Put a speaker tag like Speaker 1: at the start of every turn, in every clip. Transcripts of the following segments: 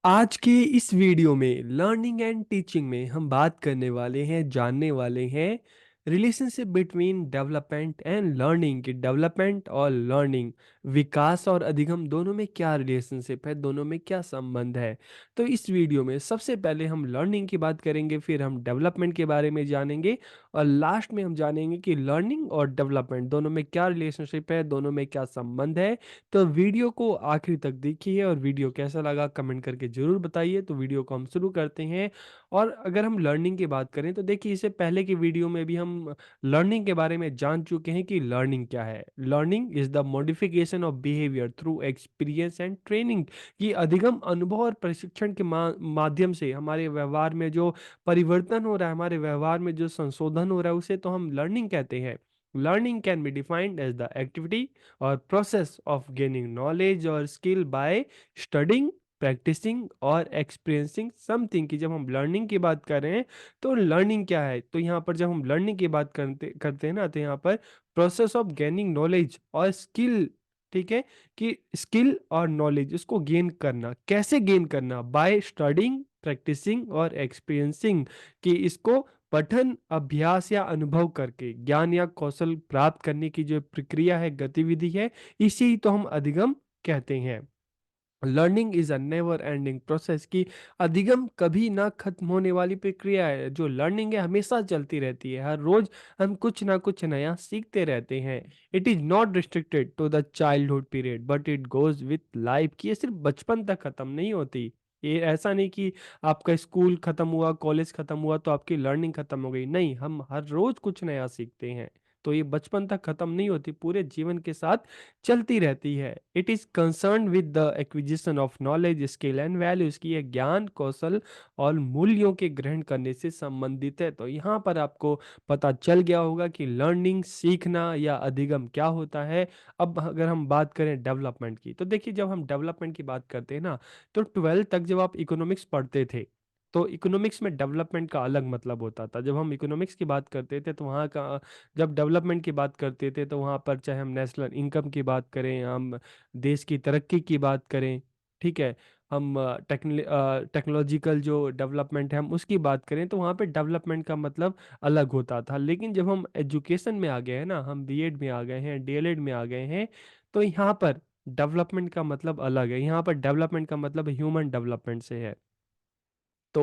Speaker 1: आज के इस वीडियो में लर्निंग एंड टीचिंग में हम बात करने वाले हैं जानने वाले हैं relationship between development and learning कि डेवलपमेंट और लर्निंग विकास और अधिगम दोनों में क्या रिलेशनशिप है, दोनों में क्या संबंध है। तो इस वीडियो में सबसे पहले हम लर्निंग की बात करेंगे, फिर हम डेवलपमेंट के बारे में जानेंगे और लास्ट में हम जानेंगे कि लर्निंग और डेवलपमेंट दोनों में क्या रिलेशनशिप है, दोनों में क्या संबंध है। तो वीडियो को आखिर तक देखिए और वीडियो कैसा लगा कमेंट करके ज़रूर बताइए। तो वीडियो को हम शुरू करते हैं। और अगर हम लर्निंग की बात करें तो देखिए, इससे पहले की वीडियो में भी हम लर्निंग के बारे में जान चुके हैं कि लर्निंग क्या है। Learning is the modification of behaviour through experience and training, कि अधिगम अनुभव और प्रशिक्षण के माध्यम से हमारे व्यवहार में जो परिवर्तन हो रहा है, हमारे व्यवहार में जो संशोधन हो रहा है, उसे तो हम लर्निंग कहते हैं। Learning can be defined as the activity or process of gaining knowledge or skill by studying, practising और एक्सपीरियंसिंग समथिंग। कि जब हम लर्निंग की बात कर रहे हैं तो लर्निंग क्या है, तो यहाँ पर जब हम लर्निंग की बात करते करते हैं ना, तो यहाँ पर प्रोसेस ऑफ गेनिंग नॉलेज और स्किल। ठीक है, कि स्किल और नॉलेज उसको गेन करना, कैसे गेन करना, बाय स्टडिंग, प्रैक्टिसिंग और एक्सपीरियंसिंग। कि इसको पठन, अभ्यास या अनुभव करके ज्ञान या कौशल प्राप्त करने की जो प्रक्रिया है, गतिविधि है, इसी ही तो हम अधिगम कहते हैं। Learning is a never ending process, की अधिगम कभी ना खत्म होने वाली प्रक्रिया है। जो लर्निंग है हमेशा चलती रहती है, हर रोज हम कुछ ना कुछ नया सीखते रहते हैं। It is not restricted to the childhood period but it goes with life, कि ये सिर्फ बचपन तक खत्म नहीं होती। ये ऐसा नहीं कि आपका स्कूल खत्म हुआ, कॉलेज खत्म हुआ तो आपकी लर्निंग खत्म हो गई। नहीं, हम हर रोज कुछ नया सीखते हैं। तो ये बचपन तक खत्म नहीं होती, पूरे जीवन के साथ चलती रहती है। It is concern with the acquisition of knowledge, skill and values, की ये ज्ञान, कौशल और मूल्यों के ग्रहण करने से संबंधित है। तो यहाँ पर आपको पता चल गया होगा कि लर्निंग, सीखना या अधिगम क्या होता है। अब अगर हम बात करें डेवलपमेंट की, तो देखिए, जब हम डेवलपमेंट की बात करते हैं ना, तो 12th तक जब आप इकोनॉमिक्स पढ़ते थे तो इकोनॉमिक्स में डेवलपमेंट का अलग मतलब होता था। जब हम इकोनॉमिक्स की बात करते थे तो वहाँ का, जब डेवलपमेंट की बात करते थे तो वहाँ पर चाहे हम नेशनल इनकम की बात करें, हम देश की तरक्की की बात करें, ठीक है, हम टेक्नोलॉजिकल जो डेवलपमेंट है हम उसकी बात करें, तो वहाँ पे डेवलपमेंट का मतलब अलग होता था। लेकिन जब हम एजुकेशन में आ गए हैं ना, हम बीएड में आ गए हैं, डीएलएड में आ गए हैं, तो यहाँ पर डेवलपमेंट का मतलब अलग है। यहाँ पर डेवलपमेंट का मतलब ह्यूमन डेवलपमेंट से है। तो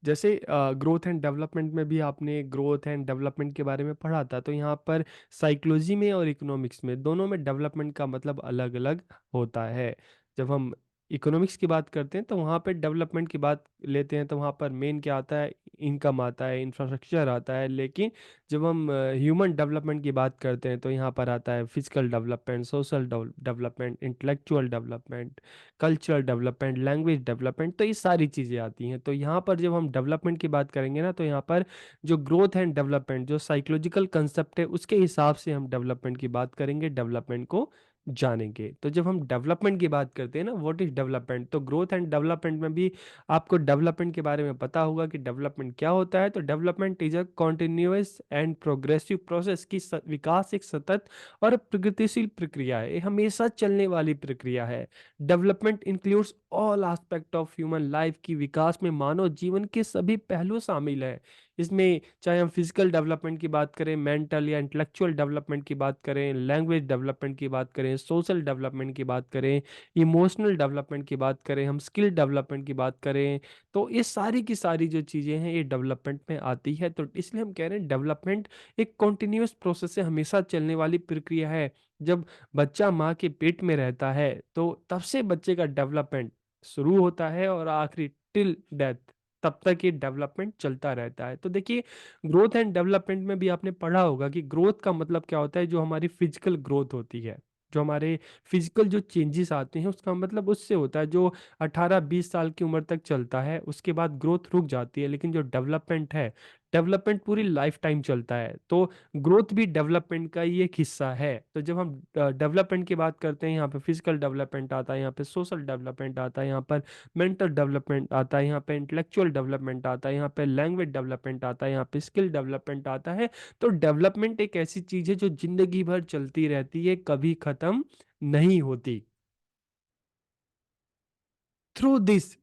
Speaker 1: जैसे ग्रोथ एंड डेवलपमेंट में भी आपने ग्रोथ एंड डेवलपमेंट के बारे में पढ़ा था, तो यहाँ पर साइकोलॉजी में और इकोनॉमिक्स में दोनों में डेवलपमेंट का मतलब अलग अलग होता है। जब हम इकोनॉमिक्स की बात करते हैं तो वहाँ पे डेवलपमेंट की बात लेते हैं, तो वहाँ पर मेन क्या आता है, इनकम आता है, इंफ्रास्ट्रक्चर आता है। लेकिन जब हम ह्यूमन डेवलपमेंट की बात करते हैं तो यहाँ पर आता है physical development, social development, intellectual development, cultural development, language development, तो ये सारी चीज़ें आती हैं। तो यहाँ पर जब हम डेवलपमेंट की बात करेंगे ना, तो यहाँ पर जो ग्रोथ एंड डेवलपमेंट जो साइकोलॉजिकल कंसेप्ट है उसके हिसाब से हम डेवलपमेंट की बात करेंगे, डेवलपमेंट को जानेंगे। तो जब हम डेवलपमेंट की बात करते हैं ना, व्हाट इज डेवलपमेंट, तो ग्रोथ एंड डेवलपमेंट में भी आपको डेवलपमेंट के बारे में पता होगा कि डेवलपमेंट क्या होता है। तो development is a continuous and progressive process, की विकास एक सतत और प्रगतिशील प्रक्रिया है, ये हमेशा चलने वाली प्रक्रिया है। Development includes all aspect of human life, की विकास में मानव जीवन के सभी पहलू शामिल हैं। इसमें चाहे हम फिजिकल डेवलपमेंट की बात करें, मेंटल या इंटेलेक्चुअल डेवलपमेंट की बात करें, लैंग्वेज डेवलपमेंट की बात करें, सोशल डेवलपमेंट की बात करें, इमोशनल डेवलपमेंट की बात करें, हम स्किल डेवलपमेंट की बात करें, तो ये सारी की सारी जो चीज़ें हैं ये डेवलपमेंट में आती है। तो इसलिए हम कह रहे हैं डेवलपमेंट एक कॉन्टिन्यूअस प्रोसेस से हमेशा चलने वाली प्रक्रिया है। जब बच्चा माँ के पेट में रहता है तो तब से बच्चे का डेवलपमेंट शुरू होता है और आखिरी टिल डेथ, तब तक ये डेवलपमेंट चलता रहता है। तो देखिए, ग्रोथ एंड डेवलपमेंट में भी आपने पढ़ा होगा कि ग्रोथ का मतलब क्या होता है, जो हमारी फिजिकल ग्रोथ होती है, जो हमारे फिजिकल जो चेंजेस आते हैं उसका मतलब उससे होता है, जो 18-20 साल की उम्र तक चलता है, उसके बाद ग्रोथ रुक जाती है। लेकिन जो डेवलपमेंट है, डेवलपमेंट पूरी लाइफ टाइम चलता है। तो ग्रोथ भी डेवलपमेंट का ही एक हिस्सा है। तो जब हम डेवलपमेंट की बात करते हैं, यहाँ पे फिजिकल डेवलपमेंट आता है, यहाँ पे सोशल डेवलपमेंट आता है, यहाँ पर मेंटल डेवलपमेंट आता है, यहाँ पे इंटेलेक्चुअल डेवलपमेंट आता है, यहाँ पे लैंग्वेज डेवलपमेंट आता है, यहाँ पे स्किल डेवलपमेंट आता है। तो डेवलपमेंट एक ऐसी चीज है जो जिंदगी भर चलती रहती है, कभी खत्म नहीं होती। Through this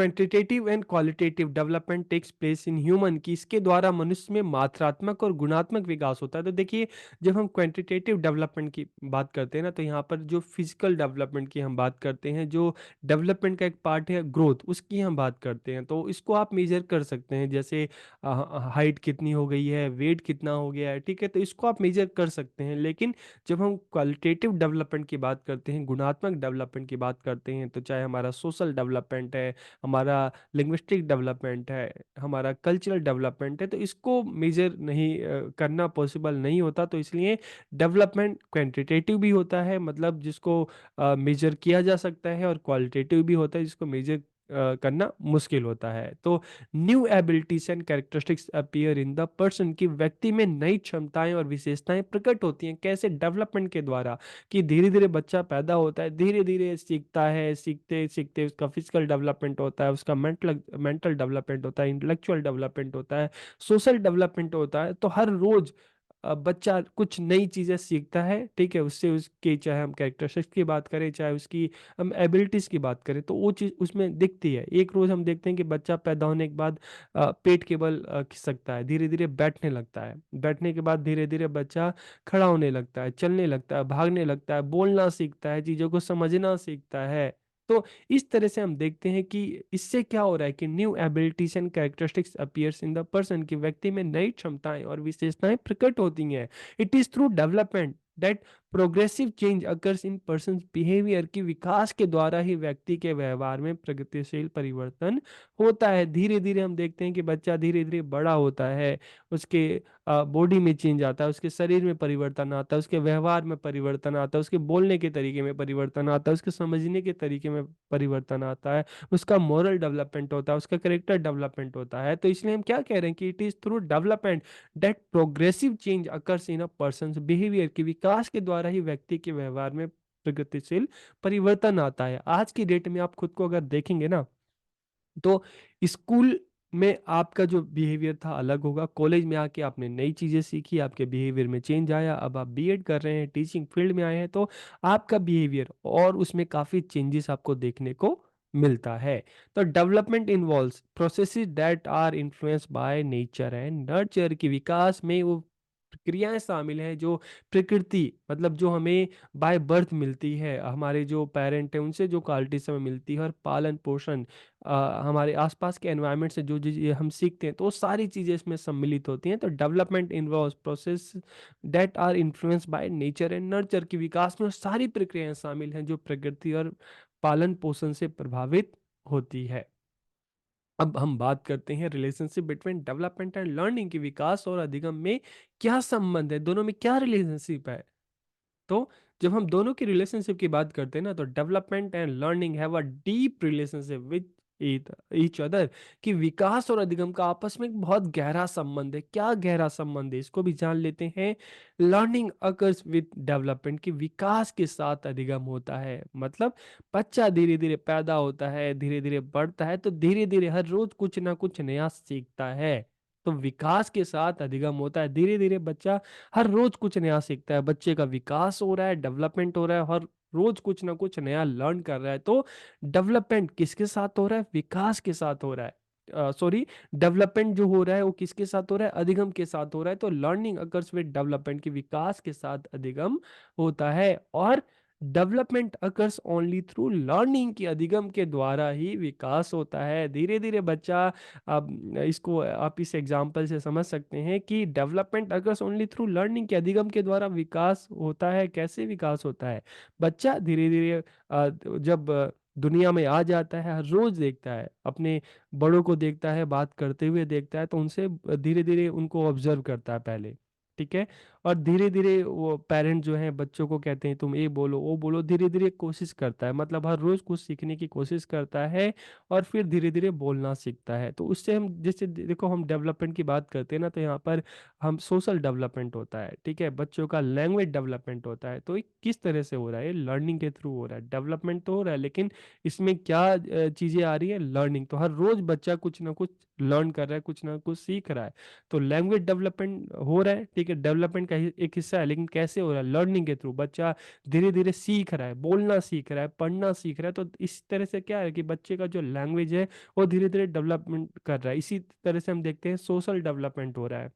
Speaker 1: quantitative and qualitative development takes place in human, कि इसके द्वारा मनुष्य में मात्रात्मक और गुणात्मक विकास होता है। तो देखिए, जब हम क्वांटिटेटिव डेवलपमेंट की बात करते हैं ना, तो यहाँ पर जो फिजिकल डेवलपमेंट की हम बात करते हैं, जो डेवलपमेंट का एक पार्ट है ग्रोथ, उसकी हम बात करते हैं। तो इसको आप मेजर कर सकते हैं, जैसे हाइट कितनी हो गई है, वेट कितना हो गया है, ठीक है, तो इसको आप मेजर कर सकते हैं। लेकिन जब हम क्वालिटेटिव डेवलपमेंट की बात करते हैं, गुणात्मक डेवलपमेंट की बात करते हैं, तो चाहे हमारा सोशल डेवलपमेंट है, हमारा लिंग्विस्टिक डेवलपमेंट है, हमारा कल्चरल डेवलपमेंट है, तो इसको मेजर नहीं करना पॉसिबल नहीं होता। तो इसलिए डेवलपमेंट क्वांटिटेटिव भी होता है, मतलब जिसको मेजर किया जा सकता है, और क्वालिटेटिव भी होता है जिसको मेजर करना मुश्किल होता है। तो new abilities and characteristics appear in the person, की व्यक्ति में नई क्षमताएं और विशेषताएं प्रकट होती हैं। कैसे? डेवलपमेंट के द्वारा, कि धीरे धीरे बच्चा पैदा होता है, धीरे धीरे सीखता है, सीखते सीखते उसका फिजिकल डेवलपमेंट होता है, उसका मेंटल मेंटल डेवलपमेंट होता है, इंटेलेक्चुअल डेवलपमेंट होता है, सोशल डेवलपमेंट होता है। तो हर रोज बच्चा कुछ नई चीज़ें सीखता है, ठीक है, उससे उसकी, चाहे हम कैरेक्टरिस्टिक्स की बात करें, चाहे उसकी हम एबिलिटीज़ की बात करें, तो वो चीज़ उसमें दिखती है। एक रोज़ हम देखते हैं कि बच्चा पैदा होने के बाद पेट केवल खिसकता है, धीरे धीरे बैठने लगता है, बैठने के बाद धीरे धीरे बच्चा खड़ा होने लगता है, चलने लगता है, भागने लगता है, बोलना सीखता है, चीज़ों को समझना सीखता है। तो इस तरह से हम देखते हैं कि इससे क्या हो रहा है, कि new abilities and characteristics appears in the person, की व्यक्ति में नई क्षमताएं और विशेषताएं प्रकट होती हैं। It is through development that progressive change occurs in person behaviour, की विकास के द्वारा ही व्यक्ति के व्यवहार में प्रगतिशील परिवर्तन होता है। धीरे धीरे हम देखते हैं कि बच्चा धीरे धीरे बड़ा होता है, उसके बॉडी में चेंज आता है, उसके शरीर में परिवर्तन आता है, उसके व्यवहार में परिवर्तन आता है, उसके बोलने के तरीके में परिवर्तन आता है, उसके समझने के तरीके में परिवर्तन आता है, उसका मोरल डेवलपमेंट होता है, उसका करेक्टर डेवलपमेंट होता है। तो इसलिए हम क्या कह रहे हैं कि it is through development that progressive change occurs in a person behaviour, की विकास के द्वारा ही व्यक्ति के व्यवहार में प्रगतिशील परिवर्तन आता है। आज की डेट में आप खुद को अगर देखेंगे ना, तो स्कूल में आपका जो बिहेवियर था अलग होगा, कॉलेज में आके आपने नई चीज़ें सीखी, आपके बिहेवियर में चेंज आया, अब आप बीएड कर रहे हैं, टीचिंग फील्ड में आए हैं, तो आपका बिहेवियर और उसमें काफ़ी चेंजेस आपको देखने को मिलता है। तो development involves processes that are influenced by nature and nurture, की विकास में वो प्रक्रियाएं शामिल हैं जो प्रकृति, मतलब जो हमें बाय बर्थ मिलती है, हमारे जो पेरेंट हैं उनसे जो क्वालिटीज हमें मिलती है, और पालन पोषण, हमारे आसपास के एनवायरनमेंट से जो चीज़ें हम सीखते हैं, तो वो सारी चीज़ें इसमें सम्मिलित होती हैं। तो development involves process that are influenced by nature and nurture, की विकास में वो सारी प्रक्रियाएं शामिल हैं जो प्रकृति और पालन पोषण से प्रभावित होती है। अब हम बात करते हैं relationship between development and learning, की विकास और अधिगम में क्या संबंध है, दोनों में क्या रिलेशनशिप है। तो जब हम दोनों की रिलेशनशिप की बात करते हैं ना, तो development and learning have a deep relationship with each other, कि विकास और अधिगम का आपस में एक बहुत गहरा संबंध है। क्या गहरा संबंध है, इसको भी जान लेते हैं। लर्निंग अकर्स विद डेवलपमेंट, की विकास के साथ अधिगम होता है, मतलब बच्चा धीरे धीरे पैदा होता है, धीरे धीरे बढ़ता है, तो धीरे धीरे हर रोज कुछ ना कुछ नया सीखता है। तो विकास के साथ अधिगम होता है, धीरे धीरे बच्चा हर रोज कुछ नया सीखता है, बच्चे का विकास हो रहा है, डेवलपमेंट हो रहा है, हर रोज कुछ ना कुछ नया लर्न कर रहा है। तो डेवलपमेंट किसके साथ हो रहा है? विकास के साथ हो रहा है। सॉरी, डेवलपमेंट जो हो रहा है वो किसके साथ हो रहा है? अधिगम के साथ हो रहा है। तो लर्निंग अकर्स विद डेवलपमेंट, की विकास के साथ अधिगम होता है। और development occurs only through learning, की अधिगम के द्वारा ही विकास होता है। धीरे धीरे बच्चा, अब इसको आप इस एग्जाम्पल से समझ सकते हैं कि development occurs only through learning, के अधिगम के द्वारा विकास होता है। कैसे विकास होता है? बच्चा धीरे धीरे जब दुनिया में आ जाता है, हर रोज देखता है, अपने बड़ों को देखता है, बात करते हुए देखता है, तो उनसे धीरे धीरे उनको ऑब्जर्व करता है पहले, ठीक है। और धीरे धीरे वो पेरेंट जो है बच्चों को कहते हैं तुम ये बोलो वो बोलो, धीरे धीरे कोशिश करता है, मतलब हर रोज कुछ सीखने की कोशिश करता है, और फिर धीरे धीरे बोलना सीखता है। तो उससे हम, जैसे देखो, हम डेवलपमेंट की बात करते हैं ना, तो यहाँ पर हम सोशल डेवलपमेंट होता है, ठीक है, बच्चों का लैंग्वेज डेवलपमेंट होता है। तो ये किस तरह से हो रहा है? लर्निंग के थ्रू हो रहा है। डेवलपमेंट तो हो रहा है, लेकिन इसमें क्या चीज़ें आ रही है? लर्निंग। तो हर रोज बच्चा कुछ ना कुछ लर्न कर रहा है, कुछ ना कुछ सीख रहा है। तो लैंग्वेज डेवलपमेंट हो रहा है, ठीक है। डेवलपमेंट का एक हिस्सा है, लेकिन कैसे हो रहा है? लर्निंग के थ्रू। बच्चा धीरे धीरे सीख रहा है, बोलना सीख रहा है, पढ़ना सीख रहा है। तो इस तरह से क्या है कि बच्चे का जो लैंग्वेज है वो धीरे धीरे डेवलपमेंट कर रहा है। इसी तरह से हम देखते हैं सोशल डेवलपमेंट हो रहा है।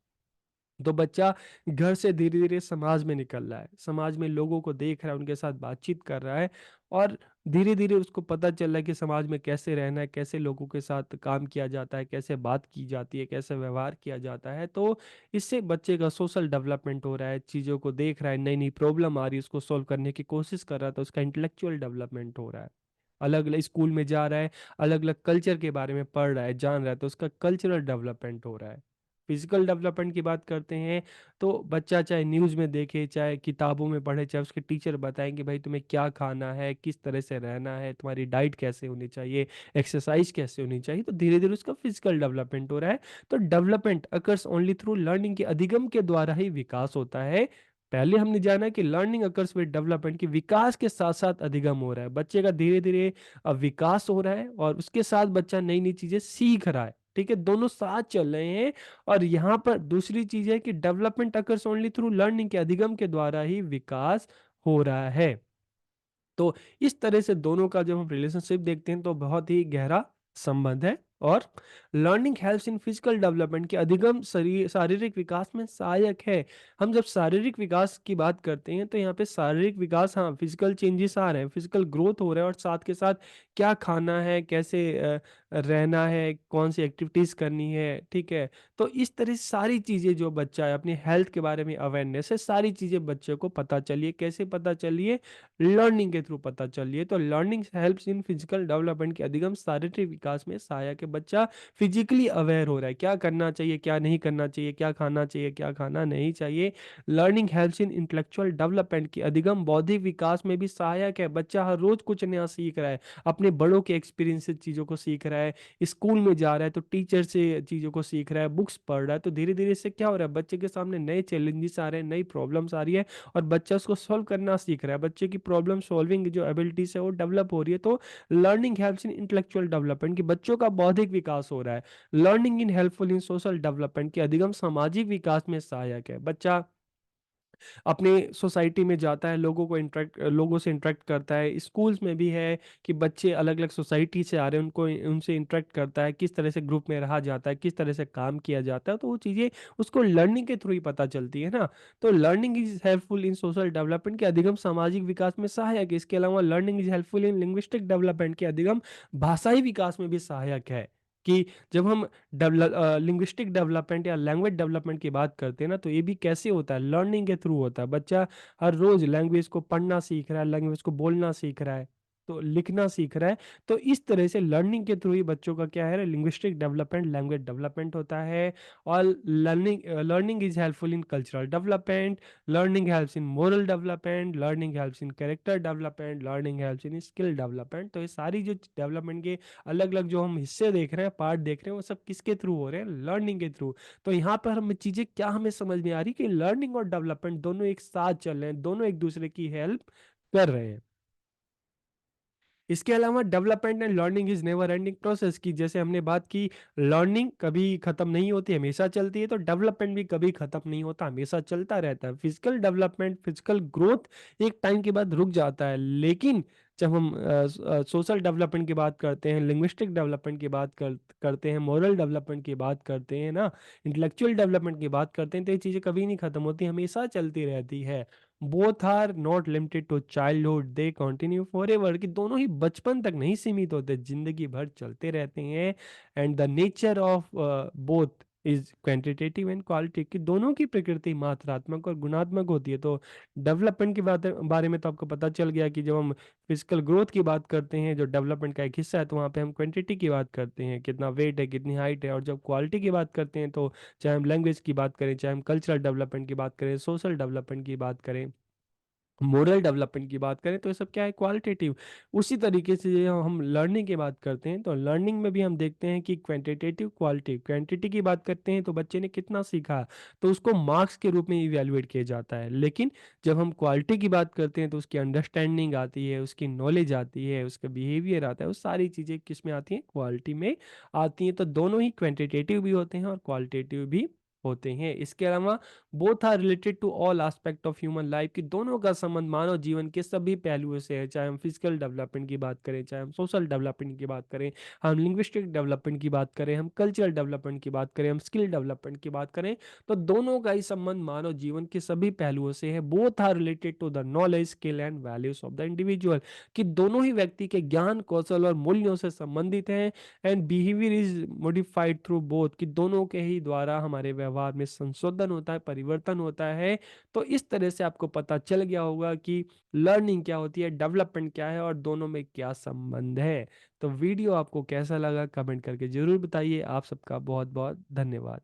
Speaker 1: तो बच्चा घर से धीरे धीरे समाज में निकल रहा है, समाज में लोगों को देख रहा है, उनके साथ बातचीत कर रहा है, और धीरे धीरे उसको पता चल रहा है कि समाज में कैसे रहना है, कैसे लोगों के साथ काम किया जाता है, कैसे बात की जाती है, कैसे व्यवहार किया जाता है। तो इससे बच्चे का सोशल डेवलपमेंट हो रहा है, चीज़ों को देख रहा है, नई नई प्रॉब्लम आ रही है, उसको सॉल्व करने की कोशिश कर रहा है, तो उसका इंटेलेक्चुअल डेवलपमेंट हो रहा है। अलग अलग स्कूल में जा रहा है, अलग अलग कल्चर के बारे में पढ़ रहा है, जान रहा है, तो उसका कल्चरल डेवलपमेंट हो रहा है। फिजिकल डेवलपमेंट की बात करते हैं, तो बच्चा चाहे न्यूज़ में देखे, चाहे किताबों में पढ़े, चाहे उसके टीचर बताएंगे भाई तुम्हें क्या खाना है, किस तरह से रहना है, तुम्हारी डाइट कैसे होनी चाहिए, एक्सरसाइज कैसे होनी चाहिए, तो धीरे धीरे उसका फिजिकल डेवलपमेंट हो रहा है। तो development occurs only through learning, के अधिगम के द्वारा ही विकास होता है। पहले हमने जाना कि लर्निंग अकर्स विद डेवलपमेंट, की विकास के साथ साथ अधिगम हो रहा है, बच्चे का धीरे धीरे विकास हो रहा है, और उसके साथ बच्चा नई नई चीजें सीख रहा है। ठीक है, दोनों साथ चल रहे हैं। और यहाँ पर दूसरी चीज है कि development occurs only through learning, के अधिगम के द्वारा ही विकास हो रहा है। तो इस तरह से दोनों का जब हम रिलेशनशिप देखते हैं तो बहुत ही गहरा संबंध है। और learning helps in physical development, के अधिगम शारीरिक विकास में सहायक है। हम जब शारीरिक विकास की बात करते हैं तो यहाँ पे शारीरिक विकास, हाँ, फिजिकल चेंजेस आ रहे हैं, फिजिकल ग्रोथ हो रहा है, और साथ के साथ क्या खाना है, कैसे रहना है, कौन सी एक्टिविटीज करनी है। ठीक है, तो इस तरह से सारी चीजें जो बच्चा है, अपनी हेल्थ के बारे में अवेयरनेस है, सारी चीजें बच्चे को पता चलिए। कैसे पता चलिए? लर्निंग के थ्रू पता चलिए। तो learning helps in physical development, के अधिगम शारीरिक विकास में सहायक है। बच्चा फिजिकली अवेयर हो रहा है, क्या करना चाहिए, क्या नहीं करना चाहिए, क्या खाना चाहिए, क्या खाना नहीं चाहिए। Learning helps in intellectual development, की अधिगम बौद्धिक विकास में भी सहायक है। बच्चा हर रोज कुछ नया सीख रहा है, अपने बड़ों के एक्सपीरियंस से चीज़ों को सीख रहा है, स्कूल में जा रहा है तो टीचर से चीज़ों को सीख रहा है, बुक्स पढ़ रहा है। तो धीरे धीरे इससे क्या हो रहा है? बच्चे के सामने नए चैलेंजेस आ रहे हैं, नई प्रॉब्लम्स आ रही है, और बच्चा उसको सॉल्व करना सीख रहा है। बच्चे की प्रॉब्लम सॉल्विंग जो एबिलिटीज है वो डेवलप हो रही है। तो learning helps in intellectual development, की बच्चों का बौद्धिक विकास हो रहा है। Learning in helpful in social development, की अधिगम सामाजिक विकास में सहायक है। बच्चा अपने सोसाइटी में जाता है, लोगों से इंटरेक्ट करता है। स्कूल्स में भी है कि बच्चे अलग अलग सोसाइटी से आ रहे हैं, उनको उनसे इंटरेक्ट करता है, किस तरह से ग्रुप में रहा जाता है, किस तरह से काम किया जाता है। तो वो चीज़ें उसको लर्निंग के थ्रू ही पता चलती है ना। तो learning is helpful in social development, के अधिगम सामाजिक विकास में सहायक है। इसके अलावा learning is helpful in linguistic development, के अधिगम भाषाई विकास में भी सहायक है। कि जब हम लिंग्विस्टिक डेवलपमेंट या लैंग्वेज डेवलपमेंट की बात करते हैं ना, तो ये भी कैसे होता है? लर्निंग के थ्रू होता है। बच्चा हर रोज लैंग्वेज को पढ़ना सीख रहा है, लैंग्वेज को बोलना सीख रहा है, तो लिखना सीख रहा है। तो इस तरह से लर्निंग के थ्रू ही बच्चों का क्या है? लिंग्विस्टिक डेवलपमेंट, लैंग्वेज डेवलपमेंट होता है। और learning is helpful in cultural development, learning helps in moral development, learning helps in character development, learning helps in skill development. तो ये सारी जो डेवलपमेंट के अलग अलग जो हम हिस्से देख रहे हैं, पार्ट देख रहे हैं, वो सब किसके थ्रू हो रहे हैं? लर्निंग के थ्रू। तो यहाँ पर हमें चीजें क्या हमें समझ में आ रही कि लर्निंग और डेवलपमेंट दोनों एक साथ चल रहे हैं, दोनों एक दूसरे की हेल्प कर रहे हैं। इसके अलावा development and learning is never ending process, की जैसे हमने बात की, लर्निंग कभी खत्म नहीं होती, हमेशा चलती है। तो डेवलपमेंट भी कभी खत्म नहीं होता, हमेशा चलता रहता है। फिजिकल डेवलपमेंट, फिजिकल ग्रोथ एक टाइम के बाद रुक जाता है, लेकिन जब हम सोशल डेवलपमेंट की बात करते हैं, लिंग्विस्टिक डेवलपमेंट की बात करते हैं, मोरल डेवलपमेंट की बात करते हैं ना, इंटेलेक्चुअल डेवलपमेंट की बात करते हैं, तो ये चीज़ें कभी नहीं खत्म होती, हमेशा चलती रहती है। Both are not limited to childhood, they continue forever, कि दोनों ही बचपन तक नहीं सीमित होते, जिंदगी भर चलते रहते हैं। And the nature of both is quantitative and quality, कि दोनों की प्रकृति मात्रात्मक और गुणात्मक होती है। तो डेवलपमेंट की बात बारे में तो आपको पता चल गया कि जब हम फिजिकल ग्रोथ की बात करते हैं, जो डेवलपमेंट का एक हिस्सा है, तो वहाँ पे हम क्वांटिटी की बात करते हैं, कितना वेट है, कितनी हाइट है। और जब क्वालिटी की बात करते हैं, तो चाहे हम लैंग्वेज की बात करें, चाहे हम कल्चरल डेवलपमेंट की बात करें, सोशल डेवलपमेंट की बात करें, मोरल डेवलपमेंट की बात करें, तो ये सब क्या है? क्वालिटेटिव। उसी तरीके से ये हम लर्निंग की बात करते हैं, तो लर्निंग में भी हम देखते हैं कि क्वांटिटेटिव, क्वालिटी। क्वांटिटी की बात करते हैं तो बच्चे ने कितना सीखा, तो उसको मार्क्स के रूप में इवेलुएट किया जाता है। लेकिन जब हम क्वालिटी की बात करते हैं तो उसकी अंडरस्टैंडिंग आती है, उसकी नॉलेज आती है, उसका बिहेवियर आता है, वो सारी चीज़ें किस में आती हैं? क्वालिटी में आती हैं। तो दोनों ही क्वांटिटेटिव भी होते हैं और क्वालिटेटिव भी होते हैं। इसके अलावा both are related to all aspect of human life, कि दोनों का संबंध मानव जीवन के सभी पहलुओं से है, चाहे हम फिजिकल डेवलपमेंट की बात करें, चाहे हम सोशल डेवलपमेंट की बात करें, हम लिंग्विस्टिक डेवलपमेंट की बात करें, हम कल्चरल डेवलपमेंट की बात करें, हम स्किल डेवलपमेंट की बात करें, तो दोनों का ही संबंध मानव जीवन के सभी पहलुओं से है। Both are related to the knowledge, skill and values of the individual, कि दोनों ही व्यक्ति के ज्ञान, कौशल और मूल्यों से संबंधित हैं। And behaviour is modified through both, कि दोनों के ही द्वारा हमारे व्यवहार में संशोधन होता है, परिवर्तन होता है। तो इस तरह से आपको पता चल गया होगा कि लर्निंग क्या होती है, डेवलपमेंट क्या है और दोनों में क्या संबंध है। तो वीडियो आपको कैसा लगा कमेंट करके जरूर बताइए। आप सबका बहुत बहुत धन्यवाद।